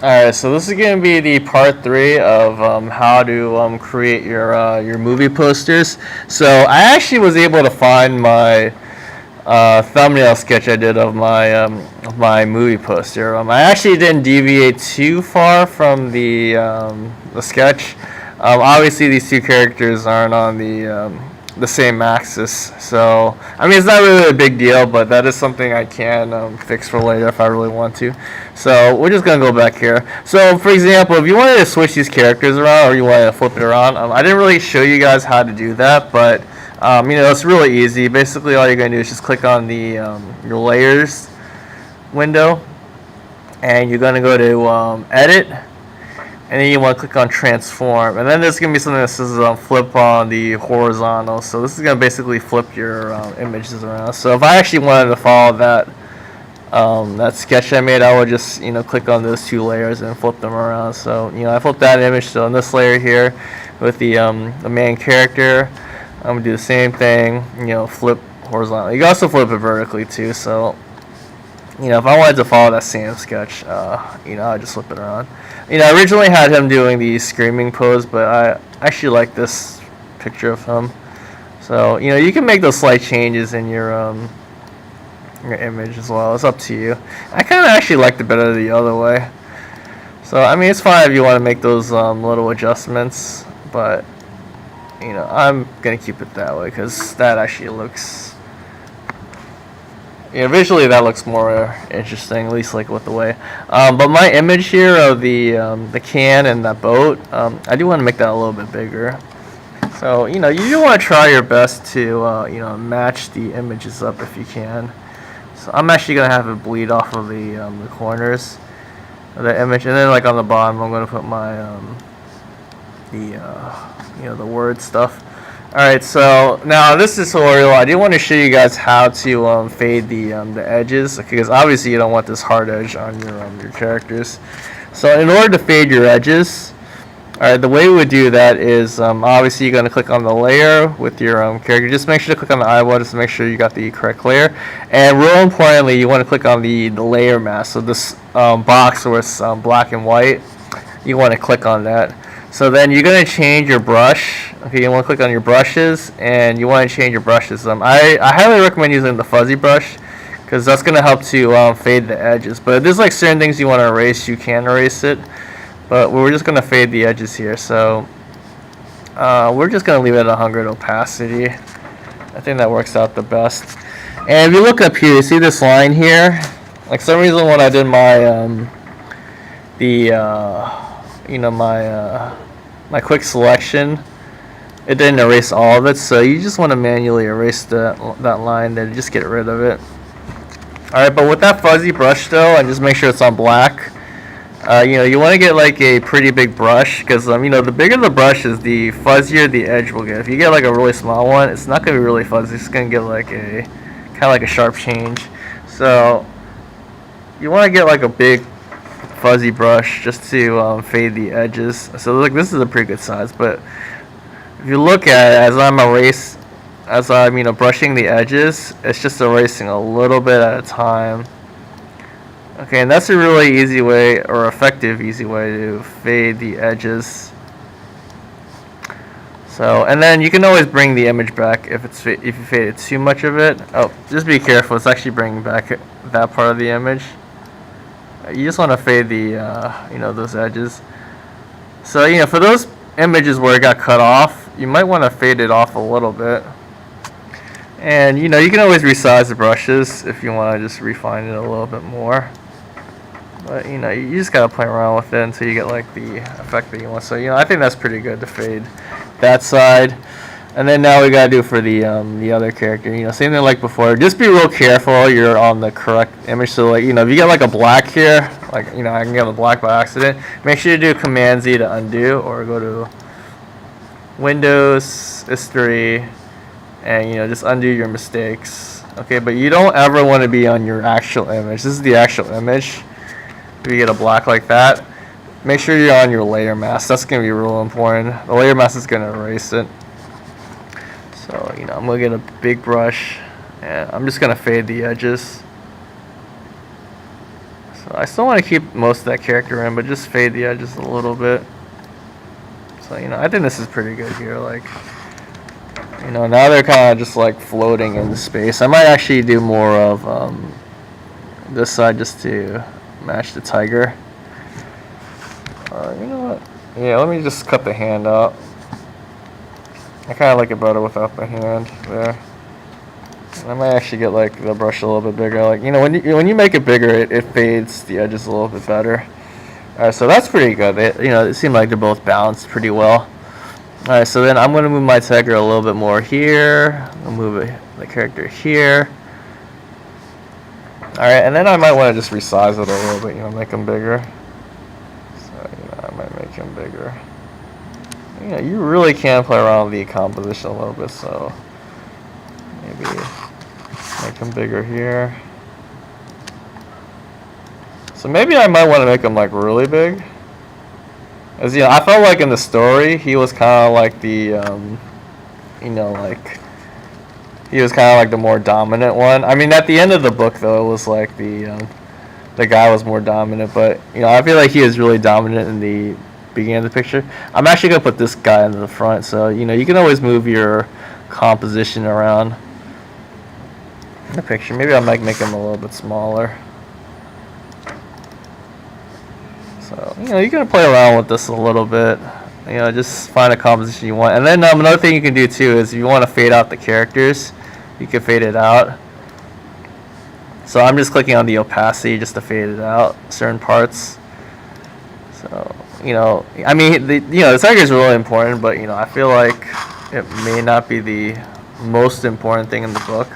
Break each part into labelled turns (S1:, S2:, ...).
S1: Alright, so this is going to be the part 3 of how to create your movie posters. So I actually was able to find my thumbnail sketch I did of my movie poster. I actually didn't deviate too far from the sketch. Obviously, these two characters aren't on the same axis, so I mean it's not really a big deal, but that is something I can fix for later if I really want to. So we're just gonna go back here. So for example, if you wanted to switch these characters around or you wanted to flip it around, I didn't really show you guys how to do that, but it's really easy. Basically, all you're gonna do is just click on the your layers window, and you're gonna go to edit, and then you want to click on transform, and then there's going to be something that says flip on the horizontal. So this is going to basically flip your images around. So if I actually wanted to follow that sketch I made, I would just click on those two layers and flip them around. So I flipped that image. So on this layer here with the main character, I'm going to do the same thing, flip horizontally. You can also flip it vertically too. So if I wanted to follow that same sketch, I just flip it around. I originally had him doing the screaming pose, but I actually like this picture of him. So, you can make those slight changes in your image as well. It's up to you. I kind of actually liked it better the other way. So, I mean, it's fine if you want to make those little adjustments, but, I'm going to keep it that way because that actually looks... visually that looks more interesting, at least like with the way. But my image here of the can and that boat, I do want to make that a little bit bigger. So you do want to try your best to match the images up if you can. So I'm actually gonna have it bleed off of the corners of the image, and then like on the bottom, I'm gonna put my the word stuff. Alright, so now this tutorial, I do want to show you guys how to fade the edges, because obviously you don't want this hard edge on your characters. So in order to fade your edges, alright, the way we would do that is obviously you're going to click on the layer with your character. Just make sure to click on the eyeball just to make sure you got the correct layer. And real importantly, you want to click on the layer mask. So this box where it's black and white, you want to click on that. So then you're going to change your brush. Okay, you want to click on your brushes, and you want to change your brushes. I highly recommend using the fuzzy brush because that's going to help to fade the edges. But if there's like certain things you want to erase, you can erase it. But we're just going to fade the edges here. So we're just going to leave it at 100 opacity. I think that works out the best. And if you look up here, you see this line here? Like some reason when I did my my quick selection, it didn't erase all of it, so you just want to manually erase that line there to just get rid of it. Alright, but with that fuzzy brush though, and just make sure it's on black, you want to get like a pretty big brush, because the bigger the brush is, the fuzzier the edge will get. If you get like a really small one, it's not going to be really fuzzy, it's going to get like a kind of like a sharp change. So you want to get like a big fuzzy brush just to fade the edges. So look, this is a pretty good size, but if you look at it, as I'm brushing the edges, it's just erasing a little bit at a time. Okay, and that's a really easy way, or effective easy way, to fade the edges. So, and then you can always bring the image back if you faded too much of it. Oh, just be careful, it's actually bringing back that part of the image. You just want to fade the those edges. So for those images where it got cut off, you might want to fade it off a little bit. And you can always resize the brushes if you want to just refine it a little bit more. But you just gotta play around with it until you get like the effect that you want. So I think that's pretty good to fade that side. And then now we gotta do for the other character. Same thing like before. Just be real careful you're on the correct image. So like if you get like a black here, like I can get a black by accident. Make sure you do Command Z to undo, or go to Windows, History, and just undo your mistakes. Okay, but you don't ever want to be on your actual image. This is the actual image. If you get a black like that, make sure you're on your layer mask. That's gonna be real important. The layer mask is gonna erase it. So, I'm going to get a big brush, and I'm just going to fade the edges. So I still want to keep most of that character in, but just fade the edges a little bit. So, you know, I think this is pretty good here. Like, you know, now they're kind of just like floating in the space. I might actually do more of this side just to match the tiger. You know what? Yeah, let me just cut the hand out. I kind of like it better without the hand there. And I might actually get like the brush a little bit bigger. Like, you know, when you make it bigger, it fades the edges a little bit better. Alright, so that's pretty good. You know, it seemed like they're both balanced pretty well. Alright, so then I'm going to move my tiger a little bit more here. I'll move the character here. Alright, and then I might want to just resize it a little bit, you know, make them bigger. So, you know, I might make him bigger. You know, you really can play around with the composition a little bit, so maybe make him bigger here. So maybe I might want to make him like really big. As you know, I felt like in the story he was kind of like the, you know, like he was kind of like the more dominant one. I mean, at the end of the book though, it was like the guy was more dominant. But you know, I feel like he is really dominant in the beginning of the picture. I'm actually gonna put this guy in the front, so you know you can always move your composition around in the picture. Maybe I might make him a little bit smaller. So, you know, you can play around with this a little bit. You know, just find a composition you want. And then another thing you can do too is if you want to fade out the characters, you can fade it out. So I'm just clicking on the opacity just to fade it out, certain parts. So, you know, I mean, the tiger is really important, but, you know, I feel like it may not be the most important thing in the book.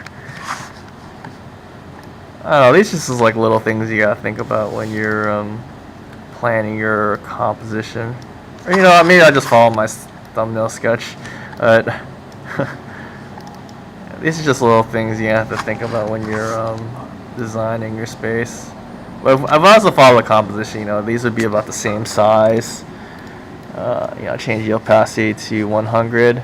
S1: I don't know, these just is like little things you gotta think about when you're planning your composition. Or, you know, maybe I'll just follow my thumbnail sketch. But these are just little things you have to think about when you're designing your space. But I've also followed the composition. You know, these would be about the same size. You know, change the opacity to 100.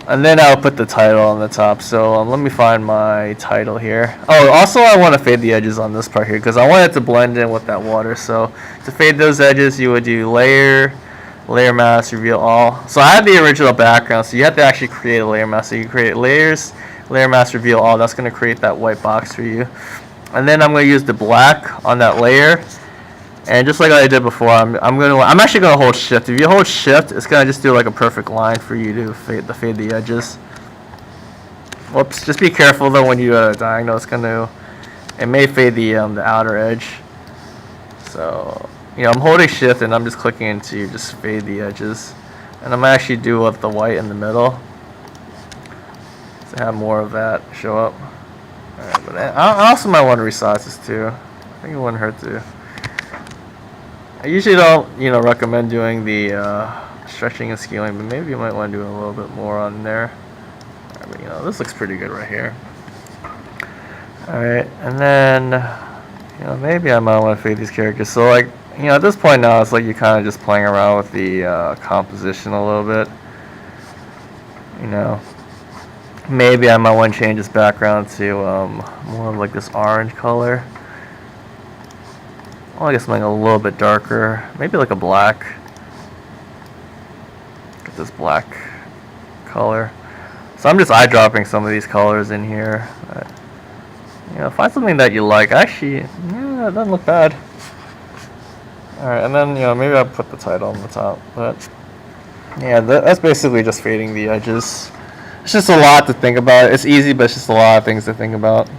S1: And then I'll put the title on the top. So let me find my title here. Oh, also I want to fade the edges on this part here because I want it to blend in with that water. So to fade those edges, you would do layer mask, reveal all. So I have the original background, so you have to actually create a layer mask. So you create layers, layer mask, reveal all. That's going to create that white box for you. And then I'm going to use the black on that layer. And just like I did before, I'm actually gonna hold shift. If you hold shift, it's gonna just do like a perfect line for you to fade the edges. Whoops! Just be careful though when you diagonal. It may fade the outer edge. So you know, I'm holding shift and I'm just clicking into just fade the edges. And I'm actually do with the white in the middle to have more of that show up. Alright, but I also might want to resize this too. I think it wouldn't hurt to. I usually don't, you know, recommend doing the stretching and scaling, but maybe you might want to do a little bit more on there. Right, but, you know, this looks pretty good right here. Alright, and then, you know, maybe I might want to fade these characters. So, like, you know, at this point now, it's like you're kind of just playing around with the composition a little bit. You know, maybe I might want to change this background to more of like this orange color. Well, I guess something a little bit darker, maybe like a black. Get this black color. So I'm just eyedropping some of these colors in here. But, you know, find something that you like. Actually, yeah, it doesn't look bad. All right, and then you know maybe I'll put the title on the top. But yeah, that's basically just fading the edges. It's just a lot to think about. It's easy, but it's just a lot of things to think about.